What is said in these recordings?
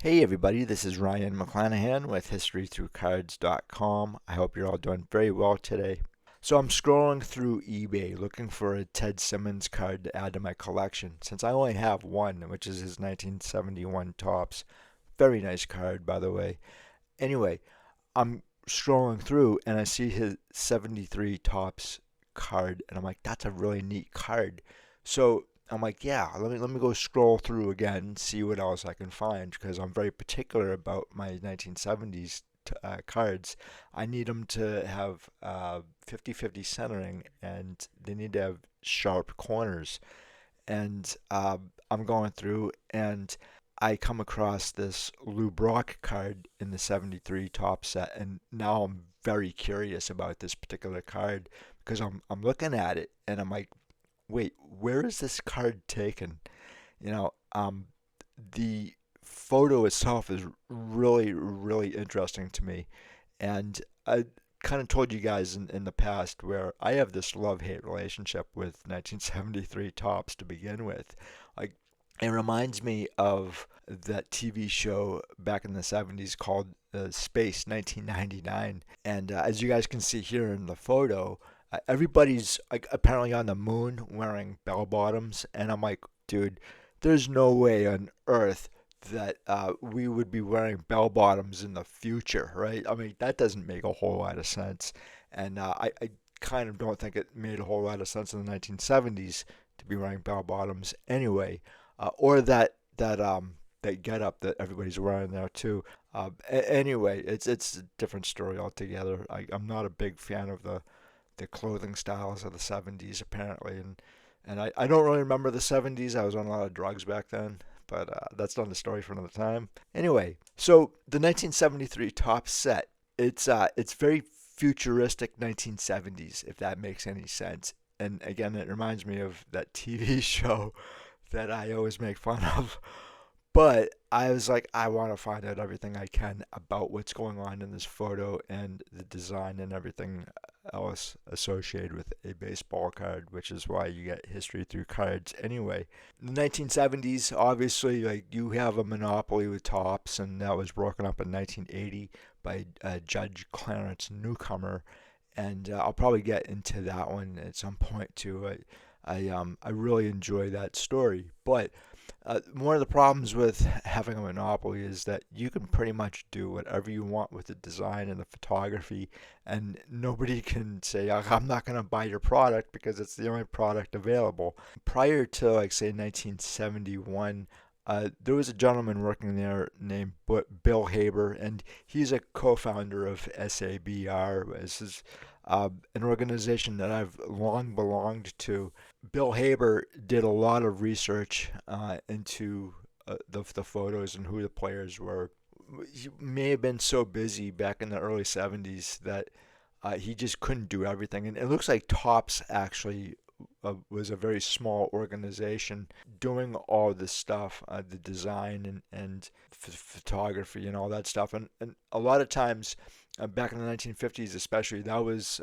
Hey everybody, this is Ryan McClanahan with HistoryThroughCards.com. I hope you're all doing very well today. So I'm scrolling through eBay looking for a Ted Simmons card to add to my collection since I only have one, which is his 1971 Topps. Very nice card, by the way. Anyway, I'm scrolling through and I see his 73 Topps card and I'm like, that's a really neat card. So I'm like, yeah, let me go scroll through again and see what else I can find because I'm very particular about my 1970s cards. I need them to have 50-50 centering and they need to have sharp corners. And I'm going through and I come across this Lou Brock card in the 73 top set, and now I'm very curious about this particular card because I'm looking at it and I'm like, wait, where is this card taken? You know, the photo itself is really interesting to me, and I kind of told you guys in the past where I have this love-hate relationship with 1973 tops to begin with. Like, it reminds me of that TV show back in the 70s called Space 1999. And as you guys can see here in the photo, everybody's like apparently on the moon wearing bell bottoms, and I'm like, dude, there's no way on Earth that we would be wearing bell bottoms in the future, right? I mean, that doesn't make a whole lot of sense. And I kind of don't think it made a whole lot of sense in the 1970s to be wearing bell bottoms anyway, or that get up that everybody's wearing now too. Anyway, it's a different story altogether. I'm not a big fan of the clothing styles of the 70s apparently, and I don't really remember the 70s. I was on a lot of drugs back then, but that's not a story for another time. Anyway, so the 1973 top set, it's very futuristic 1970s, if that makes any sense. And again, it reminds me of that TV show that I always make fun of. But I was like, I want to find out everything I can about what's going on in this photo and the design and everything else associated with a baseball card, which is why you get history through cards anyway. In the 1970s, obviously, like you have a monopoly with Topps, and that was broken up in 1980 by Judge Clarence Newcomer, and I'll probably get into that one at some point too. I really enjoy that story, but one of the problems with having a monopoly is that you can pretty much do whatever you want with the design and the photography, and nobody can say, I'm not going to buy your product because it's the only product available. Prior to, like, say, 1971, there was a gentleman working there named Bill Haber, and he's a co-founder of SABR. This is an organization that I've long belonged to. Bill Haber did a lot of research into the photos and who the players were. He may have been so busy back in the early 70s that he just couldn't do everything. And it looks like Topps actually was a very small organization doing all this stuff, the design and photography and all that stuff. And a lot of times, back in the 1950s especially, that was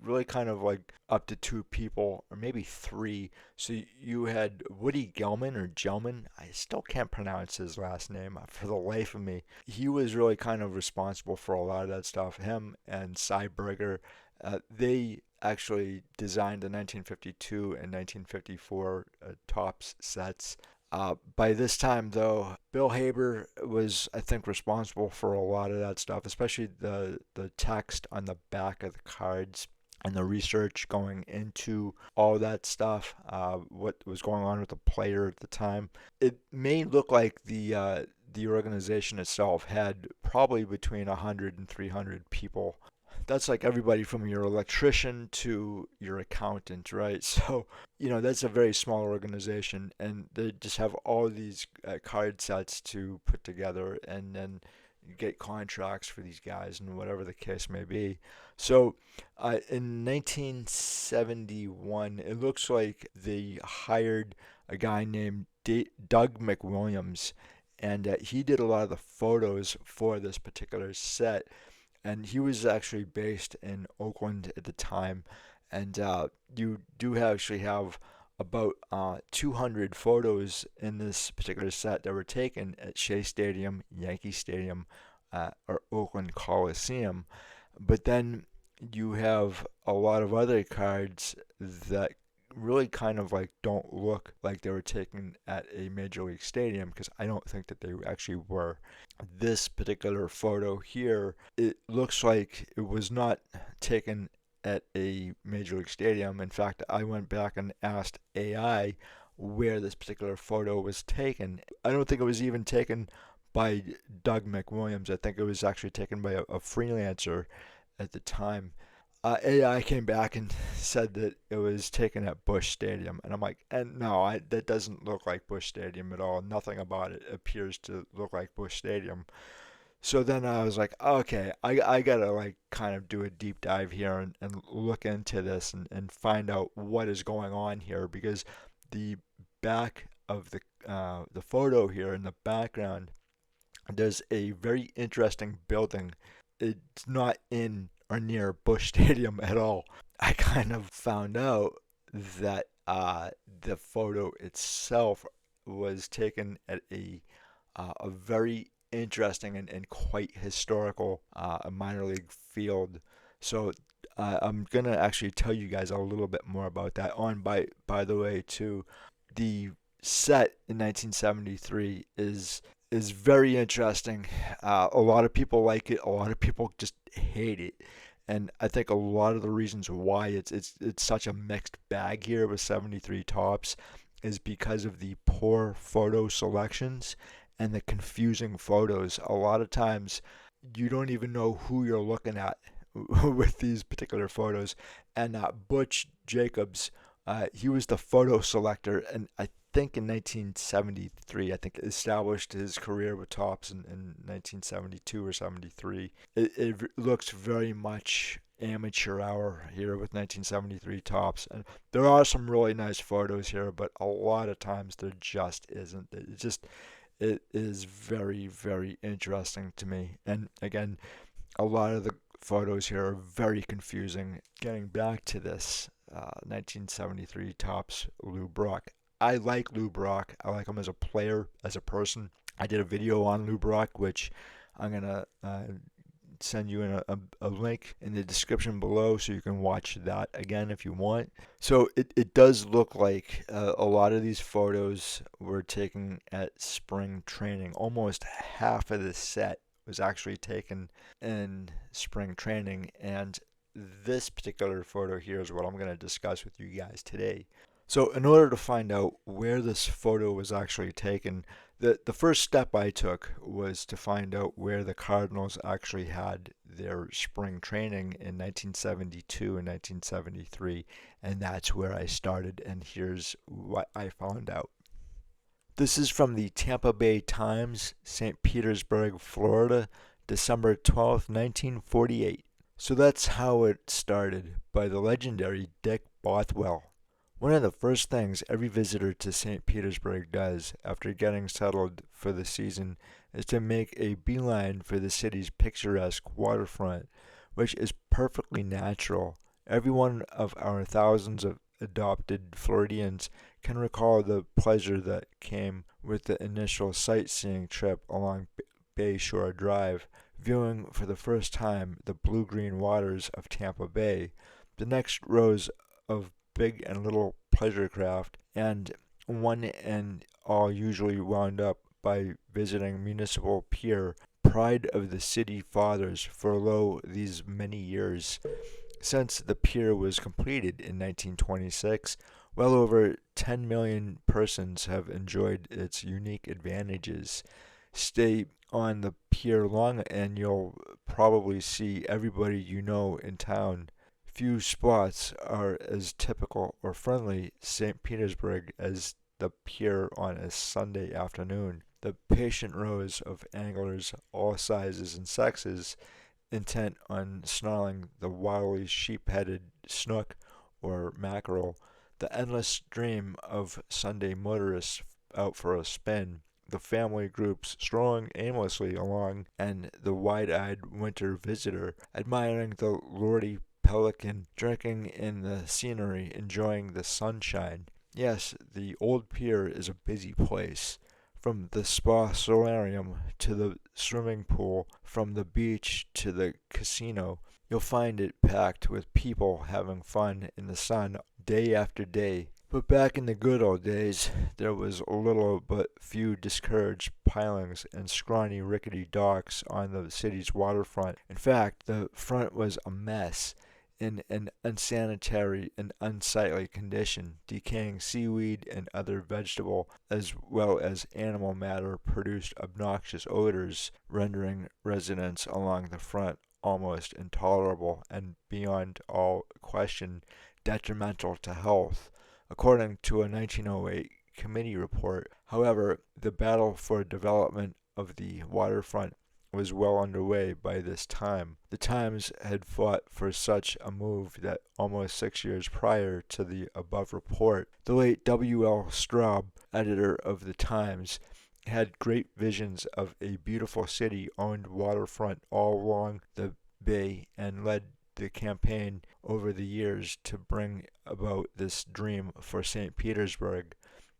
really kind of like up to two people or maybe three. So you had Woody Gelman or Gelman. I still can't pronounce his last name for the life of me. He was really kind of responsible for a lot of that stuff. Him and Cy Berger, they actually designed the 1952 and 1954 Topps sets. By this time, though, Bill Haber was, I think, responsible for a lot of that stuff, especially the text on the back of the cards and the research going into all that stuff, what was going on with the player at the time. It may look like the organization itself had probably between 100 and 300 people. That's like everybody from your electrician to your accountant, right? So, that's a very small organization, and they just have all these card sets to put together and then get contracts for these guys and whatever the case may be. So, in 1971, it looks like they hired a guy named Doug McWilliams, and he did a lot of the photos for this particular set, and he was actually based in Oakland at the time. And you do actually have about 200 photos in this particular set that were taken at Shea Stadium, Yankee Stadium, or Oakland Coliseum. But then you have a lot of other cards that really kind of like don't look like they were taken at a major league stadium, because I don't think that they actually were. This particular photo here, it looks like it was not taken at a major league stadium. In fact, I went back and asked AI where this particular photo was taken. I don't think it was even taken by Doug McWilliams. I think it was actually taken by a freelancer at the time. AI came back and said that it was taken at Busch Stadium, and I'm like, and no, that doesn't look like Busch Stadium at all. Nothing about it appears to look like Busch Stadium. So then I was like, okay, I gotta like kind of do a deep dive here and look into this and find out what is going on here, because the back of the photo here in the background, there's a very interesting building. It's not in or near Busch Stadium at all. I kind of found out that the photo itself was taken at a very interesting and quite historical minor league field. So I'm gonna actually tell you guys a little bit more about that. By the way, too, the set in 1973 is very interesting. A lot of people like it. A lot of people just hate it. And I think a lot of the reasons why it's such a mixed bag here with 73 tops is because of the poor photo selections and the confusing photos. A lot of times you don't even know who you're looking at with these particular photos. And Butch Jacobs, he was the photo selector, and I think in 1973, I think established his career with Tops in 1972 or 73. It looks very much amateur hour here with 1973 Tops, and there are some really nice photos here, but a lot of times there just isn't. It is very, very interesting to me. And again, a lot of the photos here are very confusing. Getting back to this 1973 Tops Lou Brock. I like Lou Brock. I like him as a player, as a person. I did a video on Lou Brock, which I'm going to send you in a link in the description below so you can watch that again if you want. So it does look like a lot of these photos were taken at spring training. Almost half of the set was actually taken in spring training, and this particular photo here is what I'm going to discuss with you guys today. So in order to find out where this photo was actually taken, the first step I took was to find out where the Cardinals actually had their spring training in 1972 and 1973, and that's where I started, and here's what I found out. This is from the Tampa Bay Times, St. Petersburg, Florida, December 12th, 1948. So that's how it started, by the legendary Dick Bothwell. One of the first things every visitor to St. Petersburg does after getting settled for the season is to make a beeline for the city's picturesque waterfront, which is perfectly natural. Every one of our thousands of adopted Floridians can recall the pleasure that came with the initial sightseeing trip along Bayshore Drive, viewing for the first time the blue-green waters of Tampa Bay. The next rows of big and little pleasure craft, and one and all usually wound up by visiting Municipal Pier, pride of the city fathers for lo these many years. Since the pier was completed in 1926, well over 10 million persons have enjoyed its unique advantages. Stay on the pier long and you'll probably see everybody you know in town. Few spots are as typical or friendly St. Petersburg as the pier on a Sunday afternoon. The patient rows of anglers, all sizes and sexes, intent on snarling the wily sheep-headed snook or mackerel, the endless stream of Sunday motorists out for a spin, the family groups strolling aimlessly along, and the wide-eyed winter visitor admiring the lordly pelican, drinking in the scenery, enjoying the sunshine. Yes, the old pier is a busy place. From the spa solarium to the swimming pool, from the beach to the casino, you'll find it packed with people having fun in the sun day after day. But back in the good old days, there was little but few discouraged pilings and scrawny rickety docks on the city's waterfront. In fact, the front was a mess, in an unsanitary and unsightly condition. Decaying seaweed and other vegetable as well as animal matter produced obnoxious odors, rendering residents along the front almost intolerable and beyond all question detrimental to health. According to a 1908 committee report, however, the battle for development of the waterfront was well underway by this time. The Times had fought for such a move that almost 6 years prior to the above report, the late W. L. Straub, editor of the Times, had great visions of a beautiful city-owned waterfront all along the bay and led the campaign over the years to bring about this dream for St. Petersburg.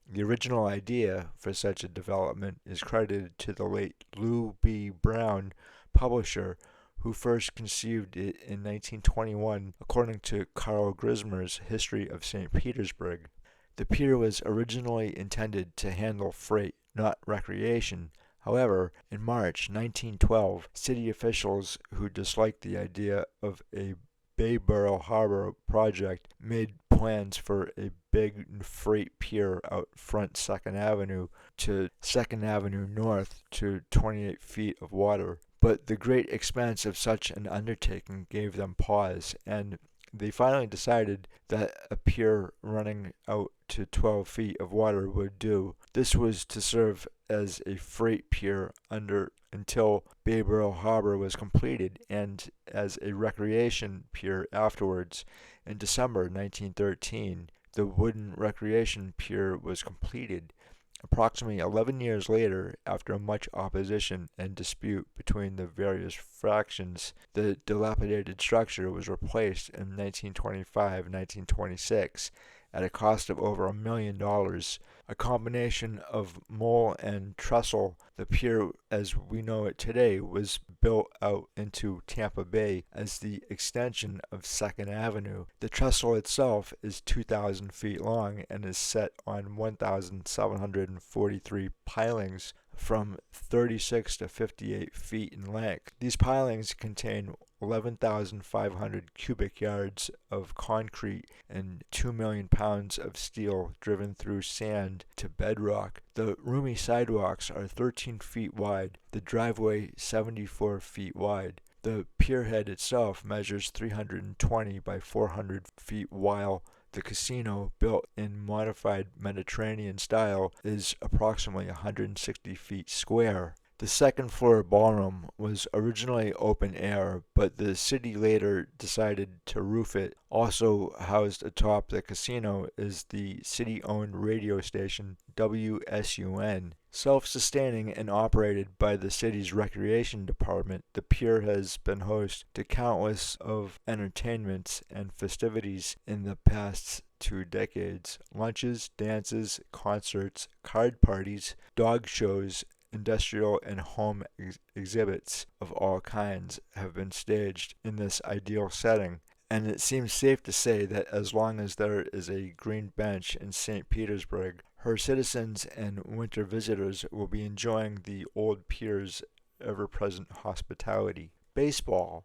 The original idea for such a development is credited to the late Lew B. Brown, publisher, who first conceived it in 1921, according to Carl Grismer's History of St. Petersburg. The pier was originally intended to handle freight, not recreation. However, in March 1912, city officials who disliked the idea of a Bayborough Harbor project made plans for a big freight pier out front 2nd Avenue to 2nd Avenue North to 28 feet of water. But the great expense of such an undertaking gave them pause, and they finally decided that a pier running out to 12 feet of water would do. This was to serve as a freight pier until Bayborough Harbor was completed, and as a recreation pier afterwards. In December 1913, the wooden recreation pier was completed. Approximately 11 years later, after much opposition and dispute between the various factions, the dilapidated structure was replaced in 1925-1926 at a cost of over $1 million. A combination of mole and trestle, the pier as we know it today was built out into Tampa Bay as the extension of 2nd Avenue. The trestle itself is 2,000 feet long and is set on 1,743 pilings from 36 to 58 feet in length. These pilings contain 11,500 cubic yards of concrete and 2 million pounds of steel driven through sand to bedrock. The roomy sidewalks are 13 feet wide, the driveway 74 feet wide. The pierhead itself measures 320 by 400 feet, while the casino, built in modified Mediterranean style, is approximately 160 feet square. The second floor ballroom was originally open air, but the city later decided to roof it. Also housed atop the casino is the city-owned radio station WSUN. Self-sustaining and operated by the city's recreation department, the pier has been host to countless of entertainments and festivities in the past 2 decades. Lunches, dances, concerts, card parties, dog shows, industrial and home exhibits of all kinds have been staged in this ideal setting, and it seems safe to say that as long as there is a green bench in St. Petersburg, her citizens and winter visitors will be enjoying the old pier's ever-present hospitality. Baseball.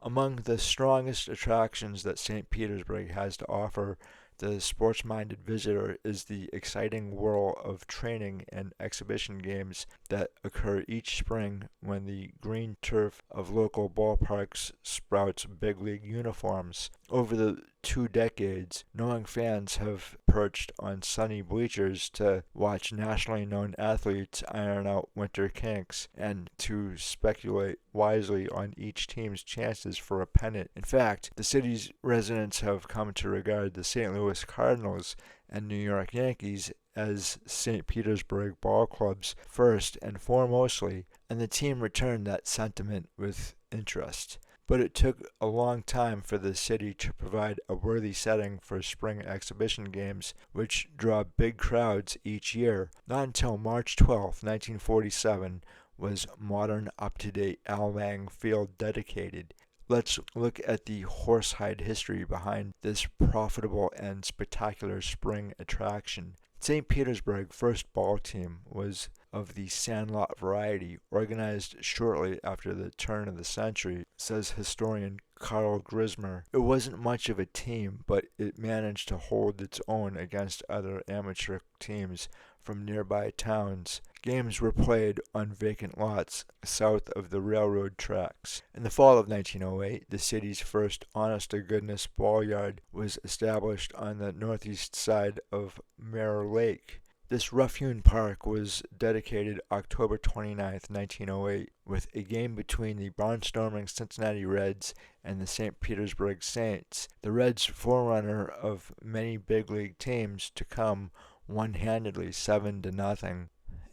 Among the strongest attractions that St. Petersburg has to offer the sports-minded visitor is the exciting whirl of training and exhibition games that occur each spring when the green turf of local ballparks sprouts big league uniforms. Over the 2 decades, knowing fans have perched on sunny bleachers to watch nationally known athletes iron out winter kinks and to speculate wisely on each team's chances for a pennant. In fact, the city's residents have come to regard the St. Louis Cardinals and New York Yankees as St. Petersburg ball clubs first and foremostly, and the team returned that sentiment with interest. but it took a long time for the city to provide a worthy setting for spring exhibition games, which draw big crowds each year. Not until March 12, 1947, was modern, up-to-date Al Lang Field dedicated. Let's look at the horsehide history behind this profitable and spectacular spring attraction. St. Petersburg's first ball team was of the sandlot variety, organized shortly after the turn of the century, says historian Karl Grismer. It wasn't much of a team, but it managed to hold its own against other amateur teams from nearby towns. Games were played on vacant lots south of the railroad tracks. In the fall of 1908, the city's first honest-to-goodness ball yard was established on the northeast side of Mirror Lake. This rough-hewn park was dedicated October 29, 1908, with a game between the barnstorming Cincinnati Reds and the St. Petersburg Saints. The Reds, forerunner of many big league teams to come, won handedly 7-0.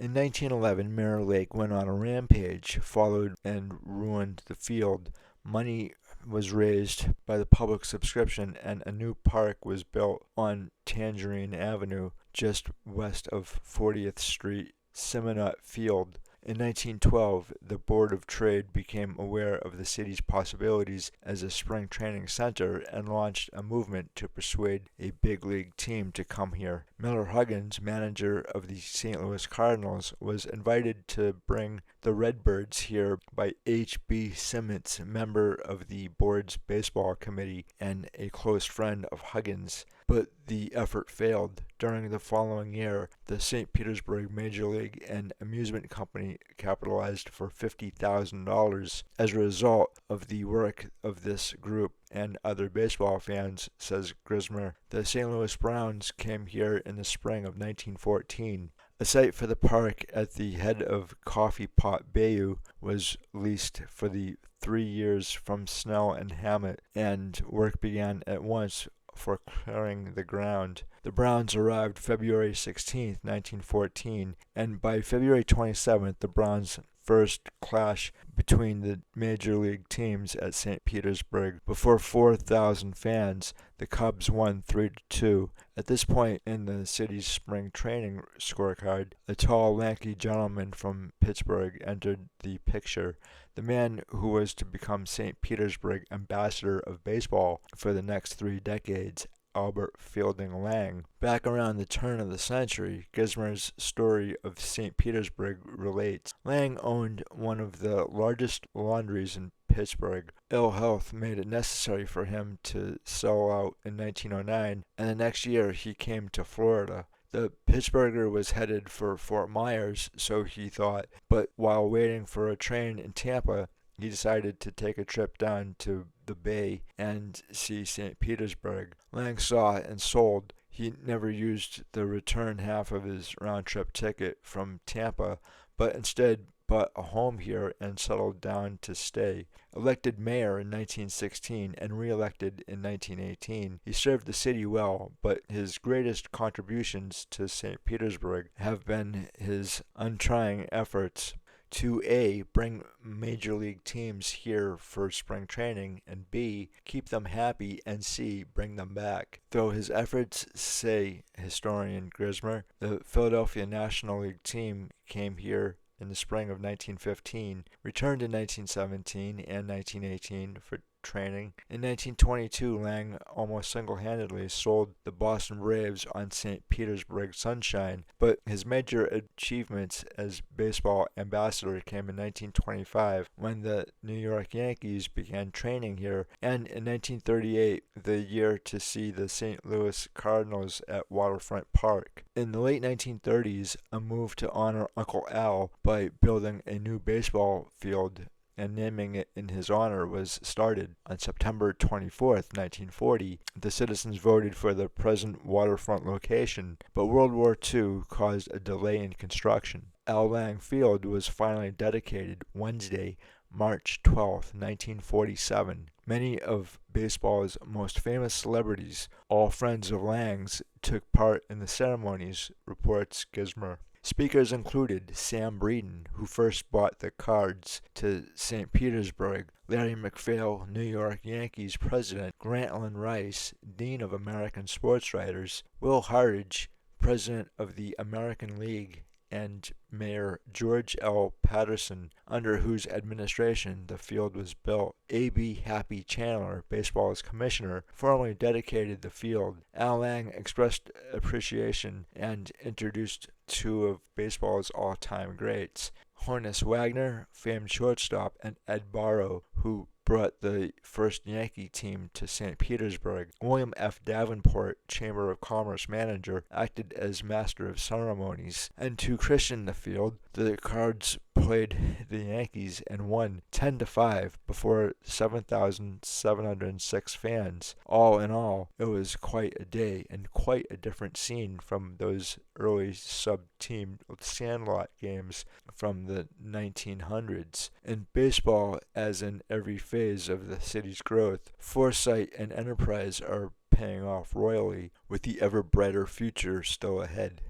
In 1911, Mirror Lake went on a rampage, followed and ruined the field. Money was raised by the public subscription, and a new park was built on Tangerine Avenue, just west of 40th Street, Simonot Field. In 1912, the Board of Trade became aware of the city's possibilities as a spring training center and launched a movement to persuade a big league team to come here. Miller Huggins, manager of the St. Louis Cardinals, was invited to bring the Redbirds here by H.B. Simmons, member of the board's baseball committee and a close friend of Huggins. But the effort failed. During the following year, the St. Petersburg Major League and Amusement Company capitalized for $50,000 as a result of the work of this group and other baseball fans, says Grismer. The St. Louis Browns came here in the spring of 1914. A site for the park at the head of Coffee Pot Bayou was leased for the 3 years from Snell and Hammett, and work began at once for clearing the ground. The Browns arrived February 16, 1914, and by February 27th, the Browns' first clash between the major league teams at St. Petersburg. Before 4,000 fans, the Cubs won 3-2. At this point in the city's spring training scorecard, a tall, lanky gentleman from Pittsburgh entered the picture. The man who was to become St. Petersburg ambassador of baseball for the next 3 decades, Albert Fielding Lang. Back around the turn of the century, Gizmer's story of St. Petersburg relates. Lang owned one of the largest laundries in Pittsburgh. Ill health made it necessary for him to sell out in 1909, and the next year he came to Florida. The Pittsburgher was headed for Fort Myers, so he thought, but while waiting for a train in Tampa, he decided to take a trip down to the Bay and see St. Petersburg. Lang saw and sold. He never used the return half of his round-trip ticket from Tampa, but instead bought a home here and settled down to stay. Elected mayor in 1916 and re-elected in 1918, he served the city well, but his greatest contributions to St. Petersburg have been his untiring efforts to A, bring major league teams here for spring training, and B, keep them happy, and C, bring them back. Though his efforts, say historian Grismer, the Philadelphia National League team came here in the spring of 1915, returned in 1917 and 1918 for training. In 1922, Lang almost single-handedly sold the Boston Braves on St. Petersburg Sunshine, but his major achievements as baseball ambassador came in 1925 when the New York Yankees began training here, and in 1938, the year to see the St. Louis Cardinals at Waterfront Park. In the late 1930s, a move to honor Uncle Al by building a new baseball field and naming it in his honor was started. On September 24, 1940, the citizens voted for the present waterfront location, but World War II caused a delay in construction. Al Lang Field was finally dedicated Wednesday, March 12, 1947. Many of baseball's most famous celebrities, all friends of Lang's, took part in the ceremonies, reports Gizmer. Speakers included Sam Breeden, who first brought the Cards to St. Petersburg, Larry McPhail, New York Yankees president, Grantland Rice, Dean of American Sports Writers, Will Hardage, president of the American League, and Mayor George L. Patterson, under whose administration the field was built. A.B. Happy Chandler, baseball's commissioner, formally dedicated the field. Al Lang expressed appreciation and introduced two of baseball's all-time greats, Honus Wagner, famed shortstop, and Ed Barrow, who brought the first Yankee team to St. Petersburg. William F. Davenport, Chamber of Commerce manager, acted as master of ceremonies. And to christen the field, the Cards played the Yankees and won 10-5 before 7,706 fans. All in all, it was quite a day and quite a different scene from those early sub-team sandlot games from the 1900s. In baseball, as in every phase of the city's growth, foresight and enterprise are paying off royally, with the ever brighter future still ahead.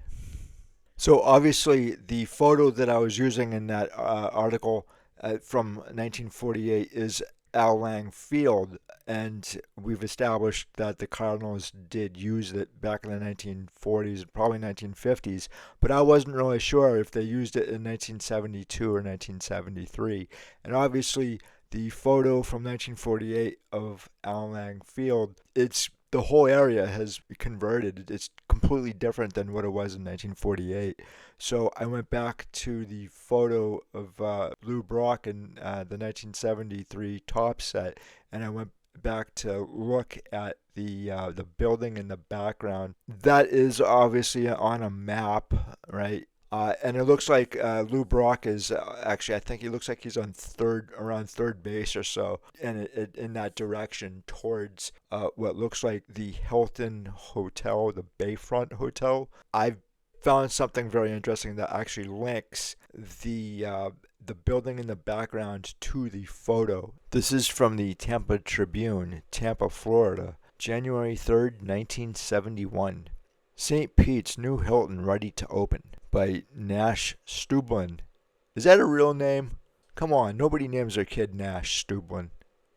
So obviously, the photo that I was using in that article from 1948 is Al Lang Field, and we've established that the Cardinals did use it back in the 1940s and probably 1950s, but I wasn't really sure if they used it in 1972 or 1973. And obviously, the photo from 1948 of Al Lang Field, the whole area has converted. It's completely different than what it was in 1948. So I went back to the photo of Lou Brock in the 1973 top set, and I went back to look at the building in the background. That is obviously on a map, right? And it looks like Lou Brock is actually, I think he looks like he's on around third base or so, and in that direction towards what looks like the Hilton Hotel, the Bayfront Hotel. I've found something very interesting that actually links the building in the background to the photo. This is from the Tampa Tribune, Tampa, Florida, January 3rd, 1971. St. Pete's new Hilton ready to open, by Nash Stublin. Is that a real name? Come on, nobody names their kid Nash Stublin.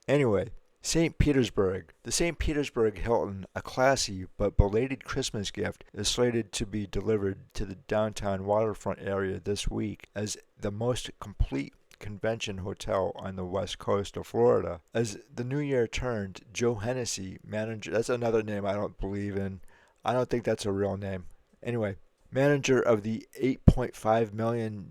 Anyway, St. Petersburg. The St. Petersburg Hilton, a classy but belated Christmas gift, is slated to be delivered to the downtown waterfront area this week as the most complete convention hotel on the west coast of Florida. As the new year turned, Joe Hennessy, manager, that's another name I don't believe in. I don't think that's a real name. Anyway, manager of the $8.5 million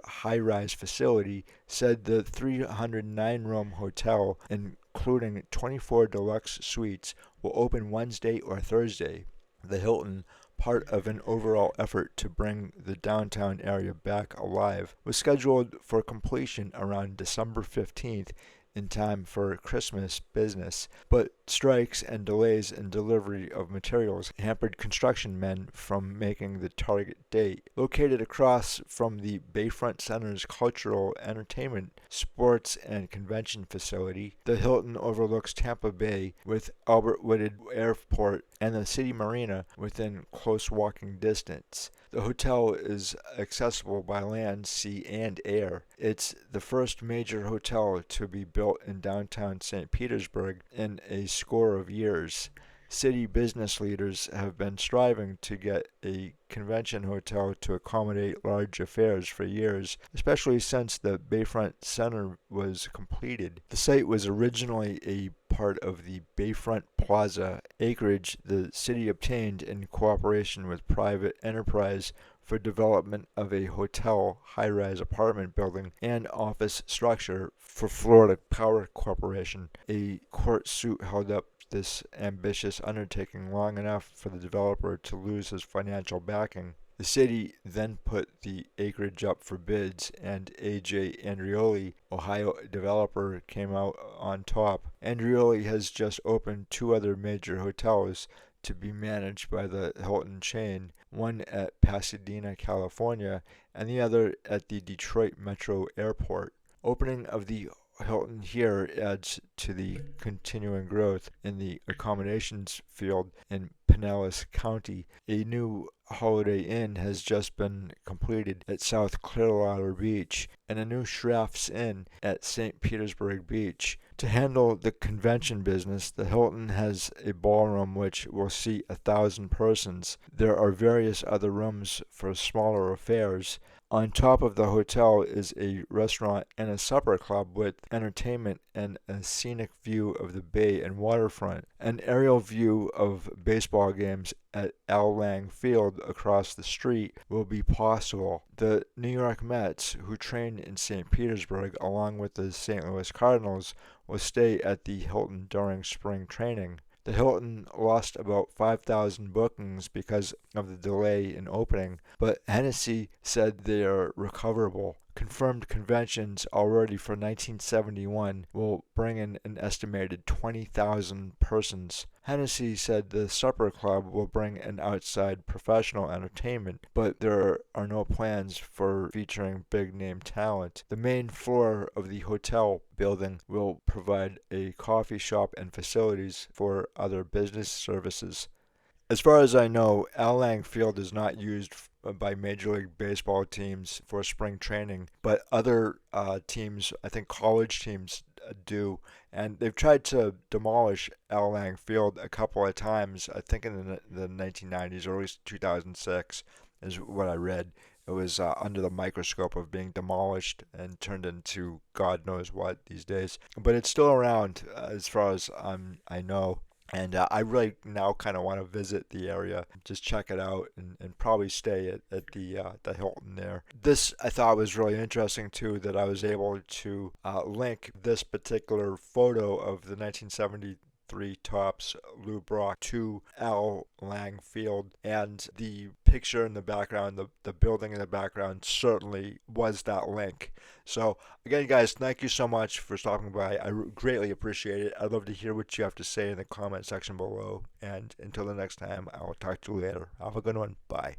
high-rise facility, said the 309-room hotel, including 24 deluxe suites, will open Wednesday or Thursday. The Hilton, part of an overall effort to bring the downtown area back alive, was scheduled for completion around December 15th, in time for Christmas business, but strikes and delays in delivery of materials hampered construction men from making the target date. Located across from the Bayfront Center's cultural, entertainment, sports, and convention facility, the Hilton overlooks Tampa Bay with Albert Whitted Airport and the city marina within close walking distance. The hotel is accessible by land, sea, and air. It's the first major hotel to be built in downtown St. Petersburg in a score of years. City business leaders have been striving to get a convention hotel to accommodate large affairs for years, especially since the Bayfront Center was completed. The site was originally a part of the Bayfront Plaza acreage the city obtained in cooperation with private enterprise for development of a hotel, high-rise apartment building, and office structure for Florida Power Corporation. A court suit held up this ambitious undertaking long enough for the developer to lose his financial backing. The city then put the acreage up for bids, and A.J. Andreoli, Ohio developer, came out on top. Andreoli has just opened two other major hotels to be managed by the Hilton chain, one at Pasadena, California, and the other at the Detroit Metro Airport. Opening of the Hilton here adds to the continuing growth in the accommodations field in Pinellas County. A new Holiday Inn has just been completed at South Clearwater Beach, and a new Shraff's Inn at St. Petersburg Beach. To handle the convention business, the Hilton has a ballroom which will seat 1,000 persons. There are various other rooms for smaller affairs. On top of the hotel is a restaurant and a supper club with entertainment and a scenic view of the bay and waterfront. An aerial view of baseball games at Al Lang Field across the street will be possible. The New York Mets, who train in St. Petersburg along with the St. Louis Cardinals, will stay at the Hilton during spring training. The Hilton lost about 5,000 bookings because of the delay in opening, but Hennessy said they are recoverable. Confirmed conventions already for 1971 will bring in an estimated 20,000 persons. Hennessy said the supper club will bring an outside professional entertainment, but there are no plans for featuring big name talent. The main floor of the hotel building will provide a coffee shop and facilities for other business services. As far as I know, Al Lang Field is not used by Major League Baseball teams for spring training, but other teams, I think college teams, do. And they've tried to demolish Al Lang Field a couple of times, I think in the 1990s or at least 2006 is what I read. It was under the microscope of being demolished and turned into God knows what these days. But it's still around as far as I know. And I really now kind of want to visit the area, just check it out, and probably stay at the Hilton there. This I thought was really interesting too, that I was able to link this particular photo of the 1973 Topps Lou Brock to Al Lang Field, and the picture in the background, the building in the background certainly was that link. So again, guys, thank you so much for stopping by. I greatly appreciate it. I'd love to hear what you have to say in the comment section below. And until the next time, I will talk to you later. Have a good one. Bye.